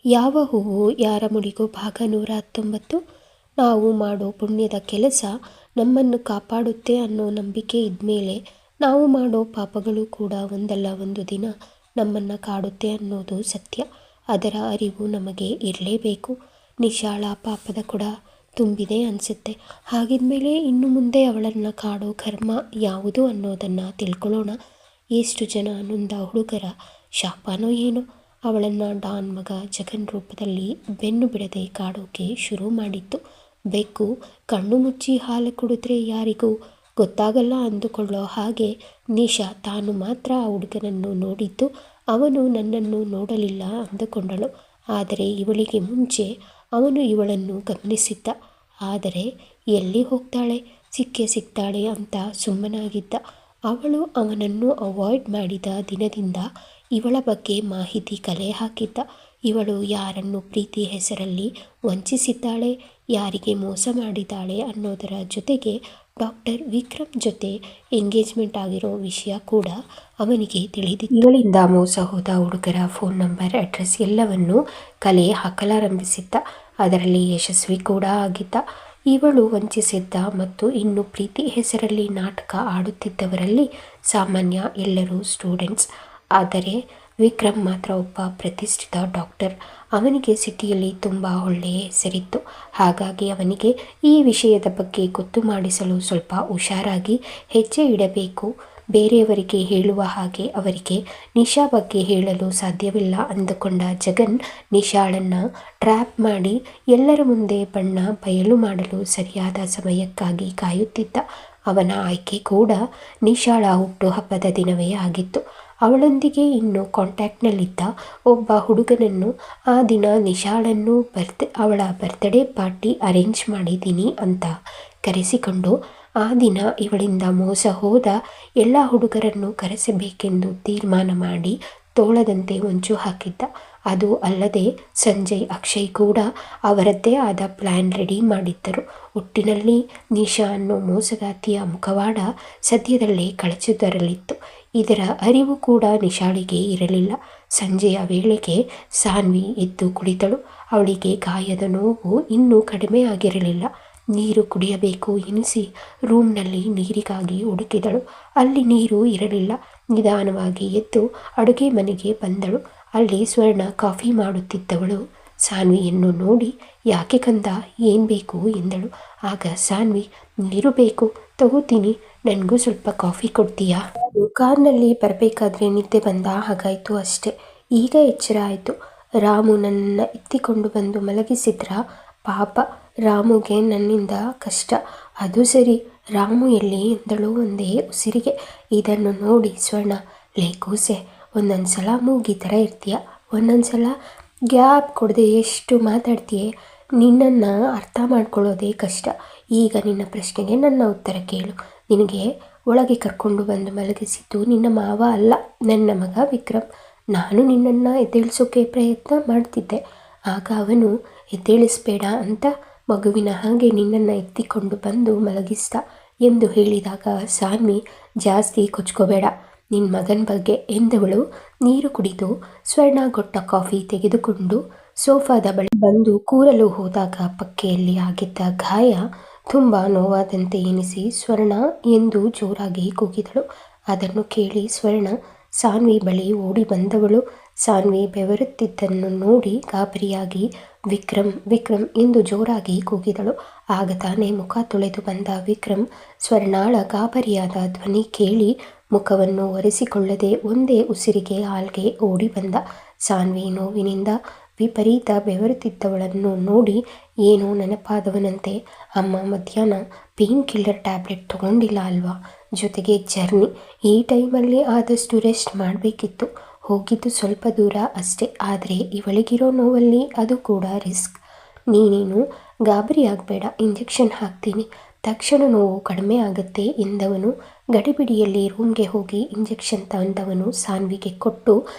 ಯಾವ ಹೂವು ಯಾರ ಮುಡಿಗೂ ಭಾಗ 119. ನಾವು ಮಾಡೋ ಪುಣ್ಯದ ಕೆಲಸ ನಮ್ಮನ್ನು ಕಾಪಾಡುತ್ತೆ ಅನ್ನೋ ನಂಬಿಕೆ ಇದ್ಮೇಲೆ ನಾವು ಮಾಡೋ ಪಾಪಗಳು ಕೂಡ ಒಂದಲ್ಲ ಒಂದು ದಿನ ನಮ್ಮನ್ನು ಕಾಡುತ್ತೆ ಅನ್ನೋದು ಸತ್ಯ. ಅದರ ಅರಿವು ನಮಗೆ ಇರಲೇಬೇಕು. ನಿಶಾಳ ಪಾಪದ ಕೂಡ ತುಂಬಿದೆ ಅನಿಸುತ್ತೆ. ಹಾಗಿದ್ಮೇಲೆ ಇನ್ನು ಮುಂದೆ ಅವಳನ್ನು ಕಾಡೋ ಕರ್ಮ ಯಾವುದು ಅನ್ನೋದನ್ನು ತಿಳ್ಕೊಳ್ಳೋಣ. ಎಷ್ಟು ಜನ ನೊಂದ ಹುಡುಗರ ಶಾಪನೋ ಏನೋ ಅವಳನ್ನು ಡಾನ್ ಮಗ ಜಗನ್ ರೂಪದಲ್ಲಿ ಬೆನ್ನು ಬಿಡದೆ ಕಾಡೋಕೆ ಶುರು ಮಾಡಿತ್ತು. ಬೆಕ್ಕು ಕಣ್ಣು ಮುಚ್ಚಿ ಹಾಲು ಕುಡಿದ್ರೆ ಯಾರಿಗೂ ಗೊತ್ತಾಗಲ್ಲ ಅಂದುಕೊಳ್ಳೋ ಹಾಗೆ ನಿಶಾ ತಾನು ಮಾತ್ರ ಆ ಹುಡುಗನನ್ನು ನೋಡಿದ್ದು, ಅವನು ನನ್ನನ್ನು ನೋಡಲಿಲ್ಲ ಅಂದುಕೊಂಡಳು. ಆದರೆ ಇವಳಿಗೆ ಮುಂಚೆ ಅವನು ಇವಳನ್ನು ಗಮನಿಸಿದ್ದ. ಆದರೆ ಎಲ್ಲಿ ಹೋಗ್ತಾಳೆ, ಸಿಕ್ಕೇ ಸಿಗ್ತಾಳೆ ಅಂತ ಸುಮ್ಮನಾಗಿದ್ದ. ಅವಳು ಅವನನ್ನು ಅವಾಯ್ಡ್ ಮಾಡಿದ ದಿನದಿಂದ ಇವಳ ಬಗ್ಗೆ ಮಾಹಿತಿ ಕಲೆ ಹಾಕಿದ್ದ. ಇವಳು ಯಾರನ್ನು ಪ್ರೀತಿ ಹೆಸರಲ್ಲಿ ವಂಚಿಸಿದ್ದಾಳೆ, ಯಾರಿಗೆ ಮೋಸ ಮಾಡಿದ್ದಾಳೆ ಅನ್ನೋದರ ಜೊತೆಗೆ ಡಾಕ್ಟರ್ ವಿಕ್ರಮ್ ಜೊತೆ ಎಂಗೇಜ್ಮೆಂಟ್ ಆಗಿರೋ ವಿಷಯ ಕೂಡ ಅವನಿಗೆ ತಿಳಿದಿತ್ತು. ಇವಳಿಂದ ಮೋಸ ಹೋದ ಹುಡುಗರ ಫೋನ್ ನಂಬರ್, ಅಡ್ರೆಸ್ ಎಲ್ಲವನ್ನು ಕಲೆ ಹಾಕಲಾರಂಭಿಸಿದ್ದ. ಅದರಲ್ಲಿ ಯಶಸ್ವಿ ಕೂಡ ಆಗಿದ್ದ. ಇವಳು ವಂಚಿಸಿದ್ದ ಮತ್ತು ಇನ್ನು ಪ್ರೀತಿ ಹೆಸರಲ್ಲಿ ನಾಟಕ ಆಡುತ್ತಿದ್ದವರಲ್ಲಿ ಸಾಮಾನ್ಯ ಎಲ್ಲರೂ ಸ್ಟೂಡೆಂಟ್ಸ್. ಆದರೆ ವಿಕ್ರಮ್ ಮಾತ್ರ ಒಬ್ಬ ಪ್ರತಿಷ್ಠಿತ ಡಾಕ್ಟರ್. ಅವನಿಗೆ ಸಿಟಿಯಲ್ಲಿ ತುಂಬ ಒಳ್ಳೆಯ ಹೆಸರಿತ್ತು. ಹಾಗಾಗಿ ಅವನಿಗೆ ಈ ವಿಷಯದ ಬಗ್ಗೆ ಗೊತ್ತು ಮಾಡಿಸಲು ಸ್ವಲ್ಪ ಹುಷಾರಾಗಿ ಹೆಜ್ಜೆ ಇಡಬೇಕು. ಬೇರೆಯವರಿಗೆ ಹೇಳುವ ಹಾಗೆ ಅವರಿಗೆ ನಿಶಾ ಬಗ್ಗೆ ಹೇಳಲು ಸಾಧ್ಯವಿಲ್ಲ ಅಂದುಕೊಂಡ ಜಗನ್ ನಿಶಾಳನ್ನು ಟ್ರ್ಯಾಪ್ ಮಾಡಿ ಎಲ್ಲರ ಮುಂದೆ ಬಣ್ಣ ಬಯಲು ಮಾಡಲು ಸರಿಯಾದ ಸಮಯಕ್ಕಾಗಿ ಕಾಯುತ್ತಿದ್ದ. ಅವನ ಆಯ್ಕೆ ಕೂಡ ನಿಶಾಳ ಹುಟ್ಟುಹಬ್ಬದ ದಿನವೇ ಆಗಿತ್ತು. ಅವಳೊಂದಿಗೆ ಇನ್ನೂ ಕಾಂಟ್ಯಾಕ್ಟ್ನಲ್ಲಿದ್ದ ಒಬ್ಬ ಹುಡುಗನನ್ನು ಆ ದಿನ ನಿಶಾಳನ್ನು ಅವಳ ಬರ್ತ್ಡೇ ಪಾರ್ಟಿ ಅರೇಂಜ್ ಮಾಡಿದ್ದೀನಿ ಅಂತ ಕರೆಸಿಕೊಂಡು ಆ ದಿನ ಇವಳಿಂದ ಮೋಸ ಹೋದ ಎಲ್ಲ ಹುಡುಗರನ್ನು ಕರೆಸಬೇಕೆಂದು ತೀರ್ಮಾನ ಮಾಡಿ ತೋಳದಂತೆ ಹೊಂಚು ಹಾಕಿದ್ದ. ಅದು ಅಲ್ಲದೆ ಸಂಜಯ್, ಅಕ್ಷಯ್ ಕೂಡ ಅವರದ್ದೇ ಆದ ಪ್ಲ್ಯಾನ್ ರೆಡಿ ಮಾಡಿದ್ದರು. ಒಟ್ಟಿನಲ್ಲಿ ನಿಶಾ ಅನ್ನೋ ಮೋಸಗಾತಿಯ ಮುಖವಾಡ ಸದ್ಯದಲ್ಲೇ ಕಳಚುವುದರಲ್ಲಿತ್ತು. ಇದರ ಅರಿವು ಕೂಡ ನಿಶಾಳಿಗೆ ಇರಲಿಲ್ಲ. ಸಂಜೆಯ ವೇಳೆಗೆ ಸಾನ್ವಿ ಎದ್ದು ಕುಳಿತಳು. ಅವಳಿಗೆ ಗಾಯದ ನೋವು ಇನ್ನೂ ಕಡಿಮೆ ಆಗಿರಲಿಲ್ಲ. ನೀರು ಕುಡಿಯಬೇಕು ಎನಿಸಿ ರೂಮ್ನಲ್ಲಿ ನೀರಿಗಾಗಿ ಹುಡುಕಿದಳು. ಅಲ್ಲಿ ನೀರು ಇರಲಿಲ್ಲ. ನಿಧಾನವಾಗಿ ಎದ್ದು ಅಡುಗೆ ಮನೆಗೆ ಬಂದಳು. ಅಲ್ಲಿ ಸ್ವರ್ಣ ಕಾಫಿ ಮಾಡುತ್ತಿದ್ದವಳು ಸಾನ್ವಿಯನ್ನು ನೋಡಿ, ಯಾಕೆ ಕಂದ, ಏನು ಬೇಕು ಎಂದಳು. ಆಗ ಸಾನ್ವಿ, ನೀರು ಬೇಕು, ತಗೋತೀನಿ, ನನಗೂ ಸ್ವಲ್ಪ ಕಾಫಿ ಕೊಡ್ತೀಯಾ? ಅದು ಕಾರ್ನಲ್ಲಿ ಬರಬೇಕಾದ್ರೆ ನಿದ್ದೆ ಬಂದ ಹಾಗಾಯಿತು ಅಷ್ಟೆ. ಈಗ ಎಚ್ಚರ ಆಯಿತು. ರಾಮು ನನ್ನನ್ನು ಎತ್ತಿಕೊಂಡು ಬಂದು ಮಲಗಿಸಿದ್ರ. ಪಾಪ ರಾಮುಗೆ ನನ್ನಿಂದ ಕಷ್ಟ. ಅದು ಸರಿ, ರಾಮು ಎಲ್ಲಿ ಎಂದಳು ಒಂದೇ ಉಸಿರಿಗೆ. ಇದನ್ನು ನೋಡಿ ಸ್ವರ್ಣ, ಲೇ ಕೂಸೆ, ಒಂದೊಂದು ಸಲ ಮೂಗಿ ಥರ ಇರ್ತೀಯ, ಒಂದೊಂದು ಸಲ ಗ್ಯಾಪ್ ಕೊಡದೆ ಎಷ್ಟು ಮಾತಾಡ್ತೀಯೇ. ನಿನ್ನನ್ನು ಅರ್ಥ ಮಾಡ್ಕೊಳ್ಳೋದೇ ಕಷ್ಟ. ಈಗ ನಿನ್ನ ಪ್ರಶ್ನೆಗೆ ನನ್ನ ಉತ್ತರ ಕೇಳು. ನಿನಗೆ ಒಳಗೆ ಕರ್ಕೊಂಡು ಬಂದು ಮಲಗಿಸಿದ್ದು ನಿನ್ನ ಮಾವ ಅಲ್ಲ, ನನ್ನ ಮಗ ವಿಕ್ರಮ್. ನಾನು ನಿನ್ನನ್ನು ಎದ್ದೇಳಿಸೋಕೆ ಪ್ರಯತ್ನ ಮಾಡ್ತಿದ್ದೆ. ಆಗ ಅವನು ಎದ್ದೇಳಿಸ್ಬೇಡ ಅಂತ ಮಗುವಿನ ಹಾಗೆ ನಿನ್ನನ್ನು ಎತ್ತಿಕೊಂಡು ಬಂದು ಮಲಗಿಸ್ದ ಎಂದು ಹೇಳಿದಾಗ ಸಾನ್ವಿ, ಜಾಸ್ತಿ ಕೊಚ್ಕೋಬೇಡ ನಿನ್ನ ಮಗನ ಬಗ್ಗೆ ಎಂದವಳು ನೀರು ಕುಡಿದು ಸ್ವರ್ಣ ಕೊಟ್ಟ ಕಾಫಿ ತೆಗೆದುಕೊಂಡು ಸೋಫಾದ ಬಳಿ ಬಂದು ಕೂರಲು ಹೋದಾಗ ಪಕ್ಕೆಯಲ್ಲಿ ಆಗಿದ್ದ ಗಾಯ ತುಂಬ ನೋವಾದಂತೆ ಎನಿಸಿ ಸ್ವರ್ಣ ಎಂದು ಜೋರಾಗಿ ಕೂಗಿದಳು. ಅದನ್ನು ಕೇಳಿ ಸ್ವರ್ಣ ಸಾನ್ವಿ ಬಳಿ ಓಡಿ ಬಂದವಳು ಸಾನ್ವಿ ಬೆವರುತ್ತಿದ್ದನ್ನು ನೋಡಿ ಗಾಬರಿಯಾಗಿ ವಿಕ್ರಮ್ ವಿಕ್ರಮ್ ಎಂದು ಜೋರಾಗಿ ಕೂಗಿದಳು. ಆಗ ತಾನೇ ಮುಖ ತೊಳೆದು ಬಂದ ವಿಕ್ರಮ್ ಸ್ವರ್ಣಾಳ ಗಾಬರಿಯಾದ ಧ್ವನಿ ಕೇಳಿ ಮುಖವನ್ನು ಒರೆಸಿಕೊಳ್ಳದೆ ಒಂದೇ ಉಸಿರಿಗೆ ಹಾಲ್ಗೆ ಓಡಿ ಬಂದ. ಸಾನ್ವಿ ನೋವಿನಿಂದ ವಿಪರೀತ ಬೆವರುತ್ತಿದ್ದವಳನ್ನು ನೋಡಿ ಏನೋ ನೆನಪಾದವನಂತೆ, ಅಮ್ಮ ಮಧ್ಯಾಹ್ನ ಪೇನ್ ಕಿಲ್ಲರ್ ಟ್ಯಾಬ್ಲೆಟ್ ತಗೊಂಡಿಲ್ಲ ಅಲ್ವಾ, ಜೊತೆಗೆ ಜರ್ನಿ, ಈ ಟೈಮಲ್ಲಿ ಆದಷ್ಟು ರೆಸ್ಟ್ ಮಾಡಬೇಕಿತ್ತು. ಹೋಗಿದ್ದು ಸ್ವಲ್ಪ ದೂರ ಅಷ್ಟೇ, ಆದರೆ ಇವಳಿಗಿರೋ ನೋವಲ್ಲಿ ಅದು ಕೂಡ ರಿಸ್ಕ್. ನೀನೇನು ಗಾಬರಿ ಆಗಬೇಡ, ಇಂಜೆಕ್ಷನ್ ಹಾಕ್ತೀನಿ, ತಕ್ಷಣ ನೋವು ಕಡಿಮೆ ಆಗುತ್ತೆ ಎಂದವನು ಗಡಿಬಿಡಿಯಲ್ಲಿ ರೂಮ್ಗೆ ಹೋಗಿ ಇಂಜೆಕ್ಷನ್ ತಂದವನು ಸಾನ್ವಿಗೆ ಕೊಟ್ಟು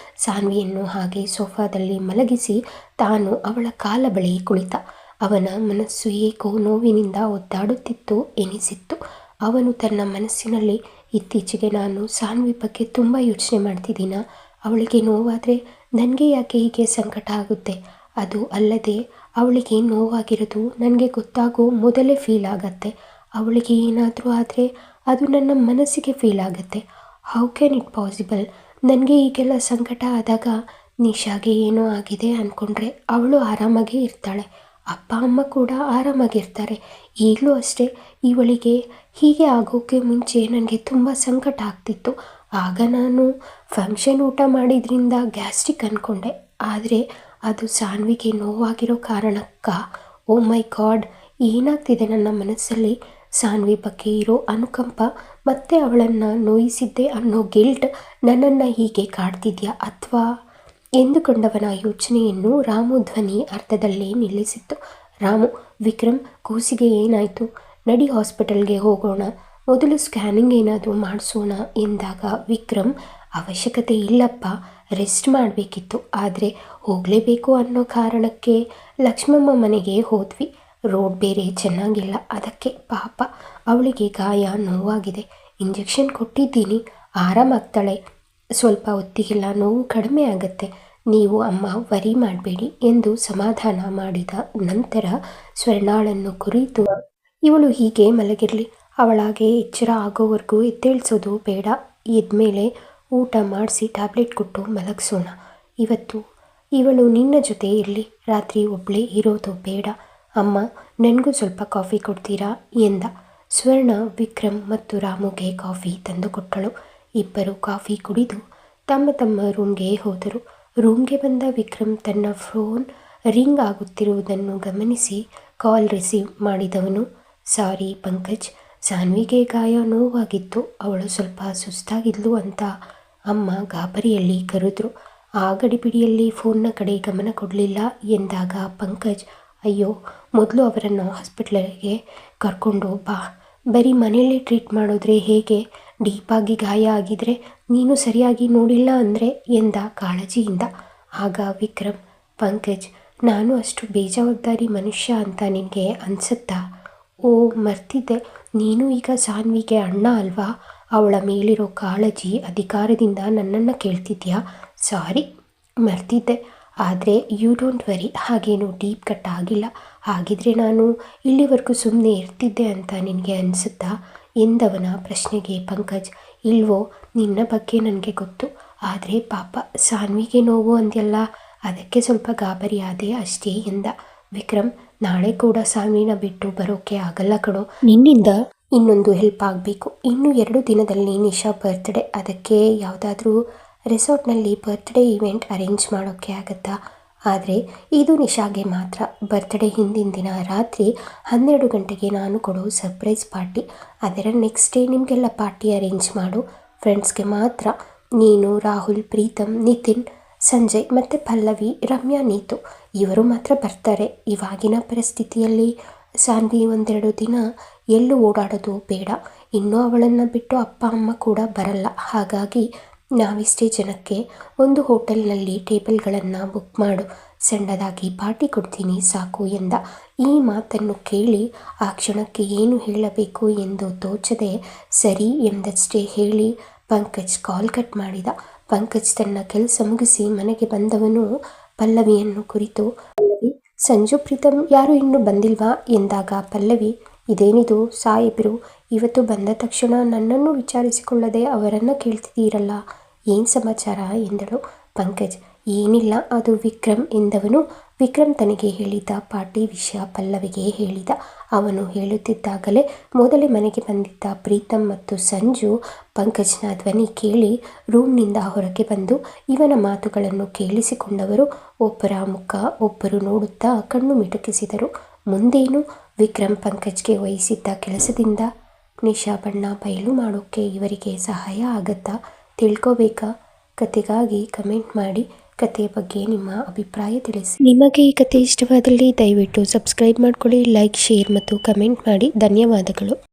ಸಾನ್ವಿಯನ್ನು ಹಾಗೆ ಸೋಫಾದಲ್ಲಿ ಮಲಗಿಸಿ ತಾನು ಅವಳ ಕಾಲ ಬಳಿ ಕುಳಿತ. ಅವನ ಮನಸ್ಸು ಏಕೋ ನೋವಿನಿಂದ ಒದ್ದಾಡುತ್ತಿತ್ತು ಎನಿಸಿತ್ತು. ಅವನು ತನ್ನ ಮನಸ್ಸಿನಲ್ಲಿ, ಇತ್ತೀಚೆಗೆ ನಾನು ಸಾನ್ವಿ ಬಗ್ಗೆ ತುಂಬ ಯೋಚನೆ ಮಾಡ್ತಿದ್ದೀನ. ಅವಳಿಗೆ ನೋವಾದರೆ ನನಗೆ ಯಾಕೆ ಹೀಗೆ ಸಂಕಟ ಆಗುತ್ತೆ? ಅದು ಅಲ್ಲದೆ ಅವಳಿಗೆ ನೋವಾಗಿರೋದು ನನಗೆ ಗೊತ್ತಾಗೋ ಮೊದಲೇ ಫೀಲ್ ಆಗತ್ತೆ. ಅವಳಿಗೆ ಏನಾದರೂ ಆದರೆ ಅದು ನನ್ನ ಮನಸ್ಸಿಗೆ ಫೀಲ್ ಆಗುತ್ತೆ. How can it possible? ನನಗೆ ಈಗೆಲ್ಲ ಸಂಕಟ ಆದಾಗ ನಿಶಾಗೆ ಏನೋ ಆಗಿದೆ ಅಂದ್ಕೊಂಡ್ರೆ ಅವಳು ಆರಾಮಾಗೇ ಇರ್ತಾಳೆ, ಅಪ್ಪ ಅಮ್ಮ ಕೂಡ ಆರಾಮಾಗಿರ್ತಾರೆ. ಈಗಲೂ ಅಷ್ಟೇ ಇವಳಿಗೆ ಹೀಗೆ ಆಗೋಕ್ಕೆ ಮುಂಚೆ ನನಗೆ ತುಂಬ ಸಂಕಟ ಆಗ್ತಿತ್ತು. ಆಗ ನಾನು ಫಂಕ್ಷನ್ ಊಟ ಮಾಡಿದ್ರಿಂದ ಗ್ಯಾಸ್ಟ್ರಿಕ್ ಅಂದ್ಕೊಂಡೆ, ಆದರೆ ಅದು ಸಾನ್ವಿಗೆ ನೋವಾಗಿರೋ ಕಾರಣಕ್ಕ. ಓ ಮೈ ಗಾಡ್, ಏನಾಗ್ತಿದೆ ನನ್ನ ಮನಸ್ಸಲ್ಲಿ? ಸಾನ್ವಿ ಬಗ್ಗೆ ಇರೋ ಅನುಕಂಪ ಮತ್ತೆ ಅವಳನ್ನು ನೋಯಿಸಿದ್ದೆ ಅನ್ನೋ ಗಿಲ್ಟ್ ನನ್ನನ್ನು ಹೀಗೆ ಕಾಡ್ತಿದ್ಯಾ ಅಥವಾ ಎಂದುಕೊಂಡವನ ಯೋಚನೆಯನ್ನು ರಾಮು ಧ್ವನಿ ಅರ್ಥದಲ್ಲೇ ನಿಲ್ಲಿಸಿತ್ತು. ರಾಮು, ವಿಕ್ರಮ್ ಕೂಸಿಗೆ ಏನಾಯಿತು? ನಡಿ ಹಾಸ್ಪಿಟಲ್ಗೆ ಹೋಗೋಣ, ಮೊದಲು ಸ್ಕ್ಯಾನಿಂಗ್ ಏನಾದರೂ ಮಾಡಿಸೋಣ ಎಂದಾಗ ವಿಕ್ರಮ್, ಅವಶ್ಯಕತೆ ಇಲ್ಲಪ್ಪ, ರೆಸ್ಟ್ ಮಾಡಬೇಕಿತ್ತು, ಆದರೆ ಹೋಗಲೇಬೇಕು ಅನ್ನೋ ಕಾರಣಕ್ಕೆ ಲಕ್ಷ್ಮಮ್ಮ ಮನೆಗೆ ಹೋದ್ವಿ. ರೋಡ್ ಬೇರೆ ಚೆನ್ನಾಗಿಲ್ಲ, ಅದಕ್ಕೆ. ಪಾಪ ಅವಳಿಗೆ ಗಾಯ ನೋವಾಗಿದೆ, ಇಂಜೆಕ್ಷನ್ ಕೊಟ್ಟಿದ್ದೀನಿ, ಆರಾಮಾಗ್ತಾಳೆ, ಸ್ವಲ್ಪ ಹೊತ್ತಿಗೆಲ್ಲ ನೋವು ಕಡಿಮೆ ಆಗುತ್ತೆ, ನೀವು ಅಮ್ಮ ವರಿ ಮಾಡಬೇಡಿ ಎಂದು ಸಮಾಧಾನ ಮಾಡಿದ ನಂತರ ಸ್ವರ್ಣಾಳನ್ನು ಕುರಿತು, ಇವಳು ಹೀಗೆ ಮಲಗಿರಲಿ, ಅವಳಾಗೆ ಎಚ್ಚರ ಆಗೋವರೆಗೂ ಎದ್ದೇಳಿಸೋದು ಬೇಡ, ಎದ್ಮೇಲೆ ಊಟ ಮಾಡಿಸಿ ಟ್ಯಾಬ್ಲೆಟ್ ಕೊಟ್ಟು ಮಲಗಿಸೋಣ. ಇವತ್ತು ಇವಳು ನಿನ್ನ ಜೊತೆ ಇರಲಿ, ರಾತ್ರಿ ಒಬ್ಬಳೇ ಇರೋದು ಬೇಡ. ಅಮ್ಮ, ನನಗೂ ಸ್ವಲ್ಪ ಕಾಫಿ ಕೊಡ್ತೀರಾ ಎಂದ. ಸ್ವರ್ಣ ವಿಕ್ರಮ್ ಮತ್ತು ರಾಮುಗೆ ಕಾಫಿ ತಂದುಕೊಟ್ಟಳು. ಇಬ್ಬರು ಕಾಫಿ ಕುಡಿದು ತಮ್ಮ ತಮ್ಮ ರೂಮ್ಗೆ ಹೋದರು. ರೂಮ್ಗೆ ಬಂದ ವಿಕ್ರಮ್ ತನ್ನ ಫೋನ್ ರಿಂಗ್ ಆಗುತ್ತಿರುವುದನ್ನು ಗಮನಿಸಿ ಕಾಲ್ ರಿಸೀವ್ ಮಾಡಿದವನು, ಸಾರಿ ಪಂಕಜ್, ಸಾನ್ವಿಗೆ ಗಾಯ ನೋವಾಗಿತ್ತು, ಅವಳು ಸ್ವಲ್ಪ ಸುಸ್ತಾಗಿದ್ಲು ಅಂತ ಅಮ್ಮ ಗಾಬರಿಯಲ್ಲಿ ಕರೆದ್ರು. ಆ ಗಡಿಬಿಡಿಯಲ್ಲಿ ಫೋನ್ನ ಕಡೆ ಗಮನ ಕೊಡಲಿಲ್ಲ ಎಂದಾಗ ಪಂಕಜ್, ಅಯ್ಯೋ, ಮೊದಲು ಅವರನ್ನು ಹಾಸ್ಪಿಟ್ಲಿಗೆ ಕರ್ಕೊಂಡು ಬಾ, ಬರೀ ಮನೆಯಲ್ಲೇ ಟ್ರೀಟ್ ಮಾಡಿದ್ರೆ ಹೇಗೆ? ಡೀಪಾಗಿ ಗಾಯ ಆಗಿದ್ರೆ ನೀನು ಸರಿಯಾಗಿ ನೋಡಿಲ್ಲ ಅಂದರೆ ಎಂದ ಕಾಳಜಿಯಿಂದ. ಆಗ ವಿಕ್ರಮ್, ಪಂಕಜ್, ನಾನು ಅಷ್ಟು ಬೇಜವಾಬ್ದಾರಿ ಮನುಷ್ಯ ಅಂತ ನಿನಗೆ ಅನಿಸುತ್ತಾ? ಓ ಮರ್ತಿದ್ದೆ, ನೀನು ಈಗ ಸಾನ್ವಿಗೆ ಅಣ್ಣ ಅಲ್ವಾ? ಅವಳ ಮೇಲಿರೋ ಕಾಳಜಿ ಅಧಿಕಾರದಿಂದ ನನ್ನನ್ನು ಕೇಳ್ತಿದ್ಯಾ? ಸಾರಿ, ಮರ್ತಿದ್ದೆ, ಆದರೆ ಯು ಡೋಂಟ್ ವರಿ, ಹಾಗೇನು ಡೀಪ್ ಕಟ್ ಆಗಿಲ್ಲ. ಹಾಗಿದ್ರೆ ನಾನು ಇಲ್ಲಿವರೆಗೂ ಸುಮ್ಮನೆ ಇರ್ತಿದ್ದೆ ಅಂತ ನಿನಗೆ ಅನಿಸುತ್ತಾ ಎಂದವನ ಪ್ರಶ್ನೆಗೆ ಪಂಕಜ್, ಇಲ್ವೋ, ನಿನ್ನ ಬಗ್ಗೆ ನನಗೆ ಗೊತ್ತು, ಆದರೆ ಪಾಪ ಸಾನ್ವಿಗೆ ನೋವು ಅಂದ್ಯಲ್ಲ, ಅದಕ್ಕೆ ಸ್ವಲ್ಪ ಗಾಬರಿ ಆದೆ ಅಷ್ಟೇ ಎಂದ. ವಿಕ್ರಮ್, ನಾಳೆ ಕೂಡ ಸಾನ್ವಿನ ಬಿಟ್ಟು ಬರೋಕ್ಕೆ ಆಗಲ್ಲ ಕಣೋ, ನಿನ್ನಿಂದ ಇನ್ನೊಂದು ಹೆಲ್ಪ್ ಆಗಬೇಕು. ಇನ್ನು 2 ದಿನದಲ್ಲಿ ನಿಶಾ ಬರ್ತ್ಡೇ, ಅದಕ್ಕೆ ಯಾವುದಾದ್ರೂ ರೆಸಾರ್ಟ್ನಲ್ಲಿ ಬರ್ತ್ಡೇ ಇವೆಂಟ್ ಅರೇಂಜ್ ಮಾಡೋಕ್ಕೆ ಆಗುತ್ತಾ? ಆದರೆ ಇದು ನಿಶಾಗೆ ಮಾತ್ರ. ಬರ್ತ್ಡೇ ಹಿಂದಿನ ದಿನ ರಾತ್ರಿ 12 ಗಂಟೆಗೆ ನಾನು ಕೊಡೋ ಸರ್ಪ್ರೈಸ್ ಪಾರ್ಟಿ, ಅದರ ನೆಕ್ಸ್ಟ್ ಡೇ ನಿಮಗೆಲ್ಲ ಪಾರ್ಟಿ ಅರೇಂಜ್ ಮಾಡು, ಫ್ರೆಂಡ್ಸ್ಗೆ ಮಾತ್ರ. ನೀನು, ರಾಹುಲ್, ಪ್ರೀತಮ್, ನಿತಿನ್, ಸಂಜಯ್ ಮತ್ತು ಪಲ್ಲವಿ, ರಮ್ಯಾ, ನೀತು ಇವರು ಮಾತ್ರ ಬರ್ತಾರೆ. ಇವಾಗಿನ ಪರಿಸ್ಥಿತಿಯಲ್ಲಿ ಸಾನ್ವಿ 1-2 ದಿನ ಎಲ್ಲೂ ಓಡಾಡೋದು ಬೇಡ. ಇನ್ನೂ ಅವಳನ್ನು ಬಿಟ್ಟು ಅಪ್ಪ ಅಮ್ಮ ಕೂಡ ಬರಲ್ಲ. ಹಾಗಾಗಿ ನಾವಿಷ್ಟೇ ಜನಕ್ಕೆ ಒಂದು ಹೋಟೆಲ್ನಲ್ಲಿ ಟೇಬಲ್ಗಳನ್ನು ಬುಕ್ ಮಾಡು, ಸಣ್ಣದಾಗಿ ಪಾರ್ಟಿ ಕೊಡ್ತೀನಿ ಸಾಕು ಎಂದ. ಈ ಮಾತನ್ನು ಕೇಳಿ ಆ ಕ್ಷಣಕ್ಕೆ ಏನು ಹೇಳಬೇಕು ಎಂದು ತೋಚದೆ ಸರಿ ಎಂದಷ್ಟೇ ಹೇಳಿ ಪಂಕಜ್ ಕಾಲ್ ಕಟ್ ಮಾಡಿದ. ಪಂಕಜ್ ತನ್ನ ಕೆಲಸ ಮುಗಿಸಿ ಮನೆಗೆ ಬಂದವನು ಪಲ್ಲವಿಯನ್ನು ಕುರಿತು, ಪಲ್ಲವಿ, ಸಂಜು, ಪ್ರೀತಮ್ ಯಾರು ಇನ್ನೂ ಬಂದಿಲ್ವಾ ಎಂದಾಗ ಪಲ್ಲವಿ, ಇದೇನಿದು ಸಾಹೇಬ್ರು ಇವತ್ತು ಬಂದ ತಕ್ಷಣ ನನ್ನನ್ನು ವಿಚಾರಿಸಿಕೊಳ್ಳದೆ ಅವರನ್ನು ಕೇಳ್ತಿದ್ದೀರಲ್ಲ, ಏನು ಸಮಾಚಾರ ಎಂದಳು. ಪಂಕಜ್, ಏನಿಲ್ಲ, ಅದು ವಿಕ್ರಮ್ ಎಂದವನು. ವಿಕ್ರಮ್ ತನಗೆ ಹೇಳಿದ್ದ ಪಾರ್ಟಿ ವಿಷಯ ಪಲ್ಲವಿಗೆ ಹೇಳಿದ. ಅವನು ಹೇಳುತ್ತಿದ್ದಾಗಲೇ ಮೊದಲೇ ಮನೆಗೆ ಬಂದಿದ್ದ ಪ್ರೀತಮ್ ಮತ್ತು ಸಂಜು ಪಂಕಜ್ನ ಧ್ವನಿ ಕೇಳಿ ರೂಮ್ನಿಂದ ಹೊರಗೆ ಬಂದು ಇವನ ಮಾತುಗಳನ್ನು ಕೇಳಿಸಿಕೊಂಡವರು ಒಬ್ಬರ ಮುಖ ಒಬ್ಬರು ನೋಡುತ್ತಾ ಕಣ್ಣು ಮಿಟುಕಿಸಿದರು. ಮುಂದೇನು? ವಿಕ್ರಮ್ ಪಂಕಜ್ಗೆ ವಹಿಸಿದ್ದ ಕೆಲಸದಿಂದ ನಿಶಾ ಬಣ್ಣ ಬಯಲು ಮಾಡೋಕ್ಕೆ ಇವರಿಗೆ ಸಹಾಯ ಆಗತ್ತಾ? ತಿಳ್ಕೋಬೇಕಾ? ಕತೆಗಾಗಿ ಕಮೆಂಟ್ ಮಾಡಿ. ಕತೆಯ ಬಗ್ಗೆ ನಿಮ್ಮ ಅಭಿಪ್ರಾಯ ತಿಳಿಸಿ. ನಿಮಗೆ ಈ ಕತೆ ಇಷ್ಟವಾದಲ್ಲಿ ದಯವಿಟ್ಟು ಸಬ್ಸ್ಕ್ರೈಬ್ ಮಾಡ್ಕೊಳ್ಳಿ, ಲೈಕ್, ಶೇರ್ ಮತ್ತು ಕಮೆಂಟ್ ಮಾಡಿ. ಧನ್ಯವಾದಗಳು.